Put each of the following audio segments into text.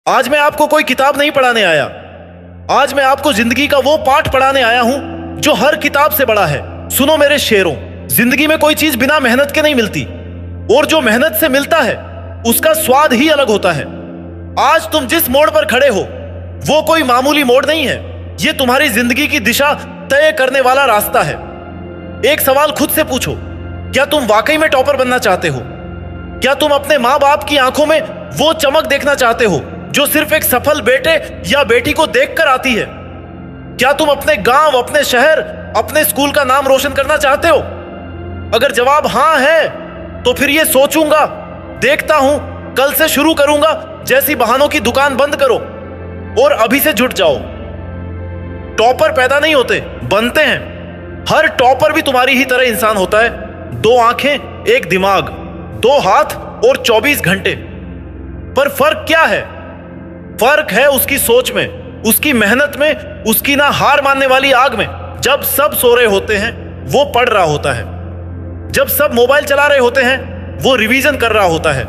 आज मैं आपको कोई किताब नहीं पढ़ाने आया। आज मैं आपको जिंदगी का वो पाठ पढ़ाने आया हूं जो हर किताब से बड़ा है। सुनो मेरे शेरों, जिंदगी में कोई चीज बिना मेहनत के नहीं मिलती, और जो मेहनत से मिलता है उसका स्वाद ही अलग होता है। आज तुम जिस मोड़ पर खड़े हो वो कोई मामूली मोड़ नहीं है, ये तुम्हारी जिंदगी की दिशा तय करने वाला रास्ता है। एक सवाल खुद से पूछो, क्या तुम वाकई में टॉपर बनना चाहते हो? क्या तुम अपने माँ बाप की आंखों में वो चमक देखना चाहते हो जो सिर्फ एक सफल बेटे या बेटी को देखकर आती है? क्या तुम अपने गांव, अपने शहर, अपने स्कूल का नाम रोशन करना चाहते हो? अगर जवाब हां है तो फिर ये सोचूंगा, देखता हूं, कल से शुरू करूंगा जैसी बहानों की दुकान बंद करो और अभी से जुट जाओ। टॉपर पैदा नहीं होते, बनते हैं। हर टॉपर भी तुम्हारी ही तरह इंसान होता है। 2 आंखें, एक दिमाग, 2 हाथ और 24 घंटे। पर फर्क क्या है? फर्क है उसकी सोच में, उसकी मेहनत में, उसकी ना हार मानने वाली आग में। जब सब सो रहे होते हैं वो पढ़ रहा होता है। जब सब मोबाइल चला रहे होते हैं वो रिवीजन कर रहा होता है।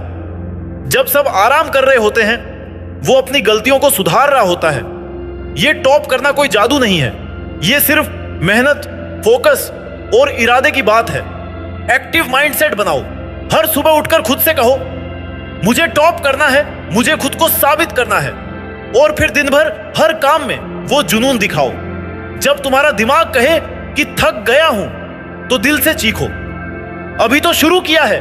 जब सब आराम कर रहे होते हैं वो अपनी गलतियों को सुधार रहा होता है। ये टॉप करना कोई जादू नहीं है, ये सिर्फ मेहनत, फोकस और इरादे की बात है। एक्टिव माइंडसेट बनाओ। हर सुबह उठकर खुद से कहो, मुझे टॉप करना है, मुझे खुद को साबित करना है। और फिर दिन भर हर काम में वो जुनून दिखाओ। जब तुम्हारा दिमाग कहे कि थक गया हूं तो दिल से चीखो, अभी तो शुरू किया है।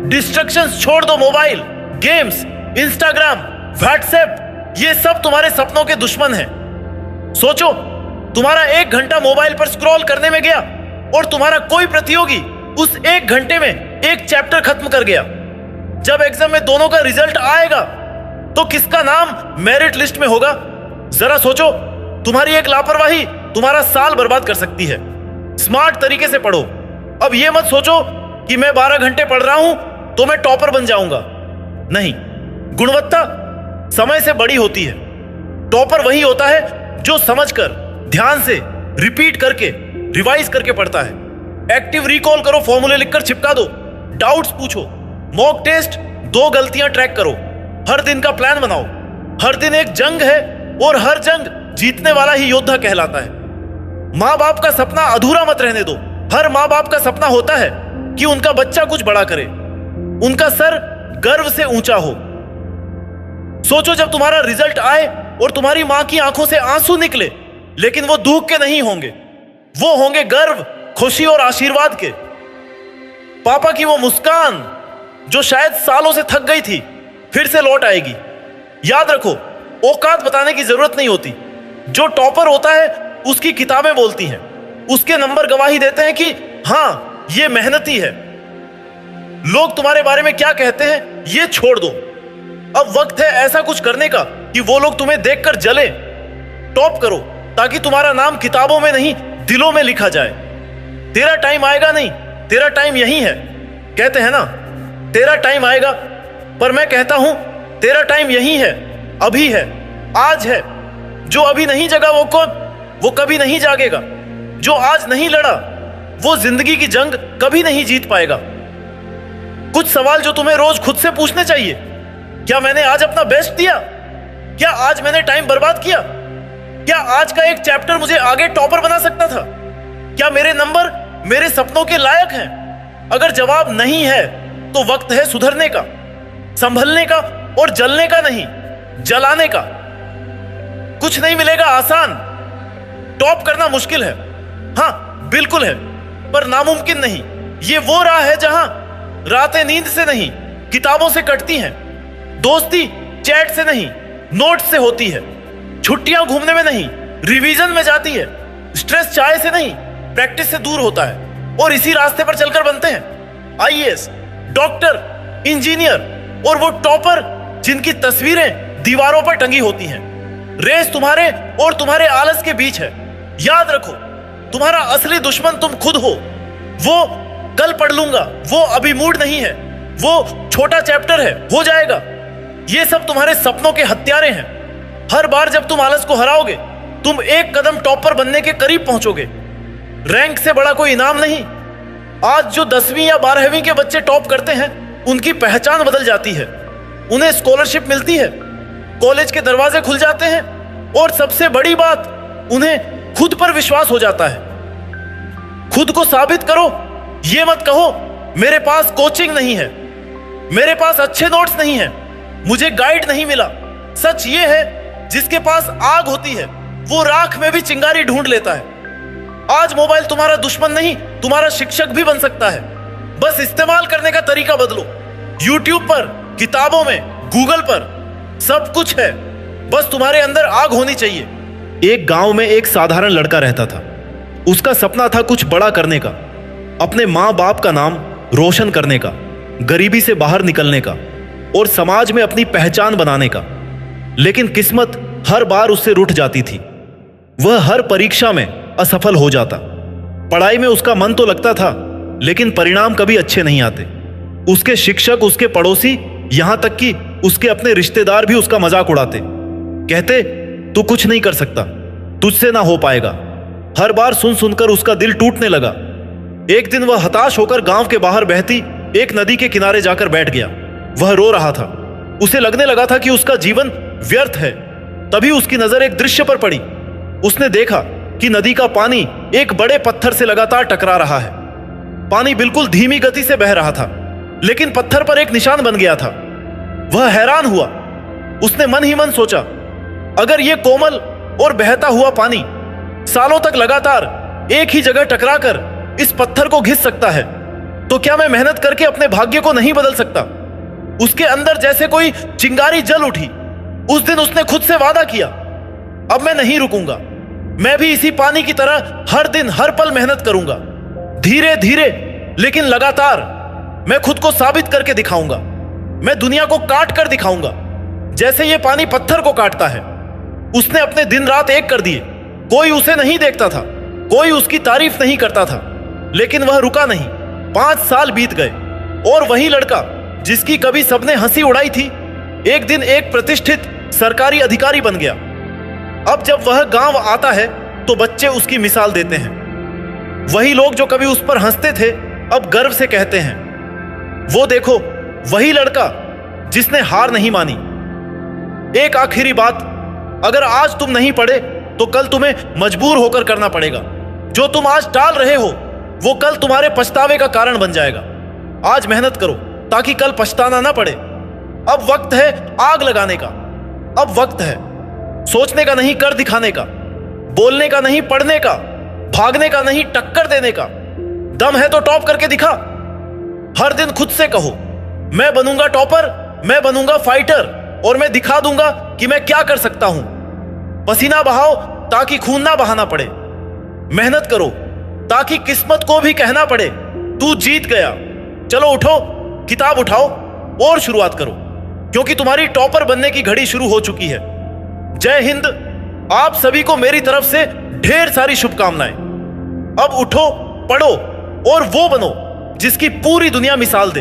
डिस्ट्रैक्शंस छोड़ दो। मोबाइल, गेम्स, इंस्टाग्राम, व्हाट्सएप, ये सब तुम्हारे सपनों के दुश्मन हैं। सोचो, तुम्हारा 1 घंटा मोबाइल पर स्क्रॉल करने में गया और तुम्हारा कोई प्रतियोगी उस 1 घंटे में एक चैप्टर खत्म कर गया। जब एग्जाम में दोनों का रिजल्ट आएगा तो किसका नाम मेरिट लिस्ट में होगा? जरा सोचो, तुम्हारी एक लापरवाही तुम्हारा साल बर्बाद कर सकती है। स्मार्ट तरीके से पढ़ो। अब यह मत सोचो कि मैं 12 घंटे पढ़ रहा हूं तो मैं टॉपर बन जाऊंगा। नहीं, गुणवत्ता समय से बड़ी होती है। टॉपर वही होता है जो समझकर, ध्यान से, रिपीट करके, रिवाइज करके पढ़ता है। एक्टिव रिकॉल करो, फॉर्मूले लिखकर चिपका दो, डाउट्स पूछो, मॉक टेस्ट, 2 गलतियां ट्रैक करो। हर दिन का प्लान बनाओ। हर दिन एक जंग है और हर जंग जीतने वाला ही योद्धा कहलाता है। माँ बाप का सपना अधूरा मत रहने दो। हर माँ बाप का सपना होता है कि उनका बच्चा कुछ बड़ा करे, उनका सर गर्व से ऊंचा हो। सोचो, जब तुम्हारा रिजल्ट आए और तुम्हारी मां की आंखों से आंसू निकले, लेकिन वो दुख के नहीं होंगे, वो होंगे गर्व, खुशी और आशीर्वाद के। पापा की वो मुस्कान जो शायद सालों से थक गई थी फिर से लौट आएगी। याद रखो, औकात बताने की जरूरत नहीं होती। जो टॉपर होता है उसकी किताबें बोलती हैं, उसके नंबर गवाही देते हैं कि हां, ये मेहनती है। लोग तुम्हारे बारे में क्या कहते हैं ये छोड़ दो। अब वक्त है ऐसा कुछ करने का कि वो लोग तुम्हें देखकर जले। टॉप करो ताकि तुम्हारा नाम किताबों में नहीं, दिलों में लिखा जाए। तेरा टाइम आएगा नहीं, तेरा टाइम यही है। कहते हैं ना, तेरा टाइम आएगा, पर मैं कहता हूं तेरा टाइम यही है, अभी है, आज है। जो अभी नहीं जगा वो कौन? वो कभी नहीं जागेगा। जो आज नहीं लड़ा वो जिंदगी की जंग कभी नहीं जीत पाएगा। कुछ सवाल जो तुम्हें रोज खुद से पूछने चाहिए। क्या मैंने आज अपना बेस्ट दिया? क्या आज मैंने टाइम बर्बाद किया? क्या आज का एक चैप्टर मुझे आगे टॉपर बना सकता था? क्या मेरे नंबर मेरे सपनों के लायक हैं? अगर जवाब नहीं है तो वक्त है सुधरने का, संभलने का और जलने का नहीं, जलाने का। कुछ नहीं मिलेगा आसान। टॉप करना मुश्किल है, हां बिल्कुल है, पर नामुमकिन नहीं। ये वो राह है जहां रातें नींद से नहीं, किताबों से कटती हैं। दोस्ती चैट से नहीं, नोट्स से होती है। छुट्टियां घूमने में नहीं, रिवीजन में जाती है। स्ट्रेस चाय से नहीं, प्रैक्टिस से दूर होता है। और इसी रास्ते पर चलकर बनते हैं आईएएस, डॉक्टर, इंजीनियर और वो टॉपर जिनकी तस्वीरें दीवारों पर टंगी होती हैं। रेस तुम्हारे और तुम्हारे आलस के बीच है। याद रखो, तुम्हारा असली दुश्मन तुम खुद हो। वो कल पढ़ लूंगा, वो अभी मूड नहीं है, वो छोटा चैप्टर है, हो जाएगा। ये सब तुम्हारे सपनों के हत्यारे हैं। हर बार जब तुम आलस को हराओगे तुम एक कदम टॉपर बनने के करीब पहुंचोगे। रैंक से बड़ा कोई इनाम नहीं। आज जो 10वीं या 12वीं के बच्चे टॉप करते हैं उनकी पहचान बदल जाती है। उन्हें स्कॉलरशिप मिलती है, कॉलेज के दरवाजे खुल जाते हैं और सबसे बड़ी बात, उन्हें खुद पर विश्वास हो जाता है। खुद को साबित करो। ये मत कहो मेरे पास कोचिंग नहीं है, मेरे पास अच्छे नोट्स नहीं है, मुझे गाइड नहीं मिला। सच ये है, जिसके पास आग होती है वो राख में भी चिंगारी ढूंढ लेता है। आज मोबाइल तुम्हारा दुश्मन नहीं, तुम्हारा शिक्षक भी बन सकता है। बस इस्तेमाल करने का तरीका बदलो। YouTube पर, किताबों में, गूगल पर सब कुछ है, बस तुम्हारे अंदर आग होनी चाहिए। एक गांव में एक साधारण लड़का रहता था। उसका सपना था कुछ बड़ा करने का, अपने माँ बाप का नाम रोशन करने का, गरीबी से बाहर निकलने का और समाज में अपनी पहचान बनाने का। लेकिन किस्मत हर बार उससे रूठ जाती थी। वह हर परीक्षा में असफल हो जाता। पढ़ाई में उसका मन तो लगता था, लेकिन परिणाम कभी अच्छे नहीं आते। उसके शिक्षक, उसके पड़ोसी, यहां तक कि उसके अपने रिश्तेदार भी उसका मजाक उड़ाते। कहते, तू कुछ नहीं कर सकता, तुझसे ना हो पाएगा। हर बार सुन सुनकर उसका दिल टूटने लगा। एक दिन वह हताश होकर गांव के बाहर बहती एक नदी के किनारे जाकर बैठ गया। वह रो रहा था। उसे लगने लगा था कि उसका जीवन व्यर्थ है। तभी उसकी नजर एक दृश्य पर पड़ी। उसने देखा कि नदी का पानी एक बड़े पत्थर से लगातार टकरा रहा है। पानी बिल्कुल धीमी गति से बह रहा था, लेकिन पत्थर पर एक निशान बन गया था। वह हैरान हुआ। उसने मन ही मन सोचा, अगर यह कोमल और बहता हुआ पानी सालों तक लगातार एक ही जगह टकराकर इस पत्थर को घिस सकता है, तो क्या मैं मेहनत करके अपने भाग्य को नहीं बदल सकता? उसके अंदर जैसे कोई चिंगारी जल उठी। उस दिन उसने खुद से वादा किया, अब मैं नहीं रुकूंगा। मैं भी इसी पानी की तरह हर दिन हर पल मेहनत करूंगा। धीरे धीरे लेकिन लगातार मैं खुद को साबित करके दिखाऊंगा। मैं दुनिया को काट कर दिखाऊंगा, जैसे ये पानी पत्थर को काटता है। उसने अपने दिन रात एक कर दिए। कोई उसे नहीं देखता था, कोई उसकी तारीफ नहीं करता था, लेकिन वह रुका नहीं। 5 साल बीत गए और वही लड़का जिसकी कभी सबने हंसी उड़ाई थी, एक दिन एक प्रतिष्ठित सरकारी अधिकारी बन गया। अब जब वह गांव आता है तो बच्चे उसकी मिसाल देते हैं। वही लोग जो कभी उस पर हंसते थे अब गर्व से कहते हैं, वो देखो वही लड़का जिसने हार नहीं मानी। एक आखिरी बात, अगर आज तुम नहीं पढ़े तो कल तुम्हें मजबूर होकर करना पड़ेगा। जो तुम आज टाल रहे हो वो कल तुम्हारे पछतावे का कारण बन जाएगा। आज मेहनत करो ताकि कल पछताना ना पड़े। अब वक्त है आग लगाने का। अब वक्त है सोचने का नहीं, कर दिखाने का। बोलने का नहीं, पढ़ने का। भागने का नहीं, टक्कर देने का। दम है तो टॉप करके दिखा। हर दिन खुद से कहो, मैं बनूंगा टॉपर, मैं बनूंगा फाइटर और मैं दिखा दूंगा कि मैं क्या कर सकता हूं। पसीना बहाओ ताकि खून ना बहाना पड़े। मेहनत करो ताकि किस्मत को भी कहना पड़े, तू जीत गया। चलो उठो, किताब उठाओ और शुरुआत करो, क्योंकि तुम्हारी टॉपर बनने की घड़ी शुरू हो चुकी है। जय हिंद। आप सभी को मेरी तरफ से ढेर सारी शुभकामनाएं। अब उठो, पढ़ो और वो बनो जिसकी पूरी दुनिया मिसाल दे।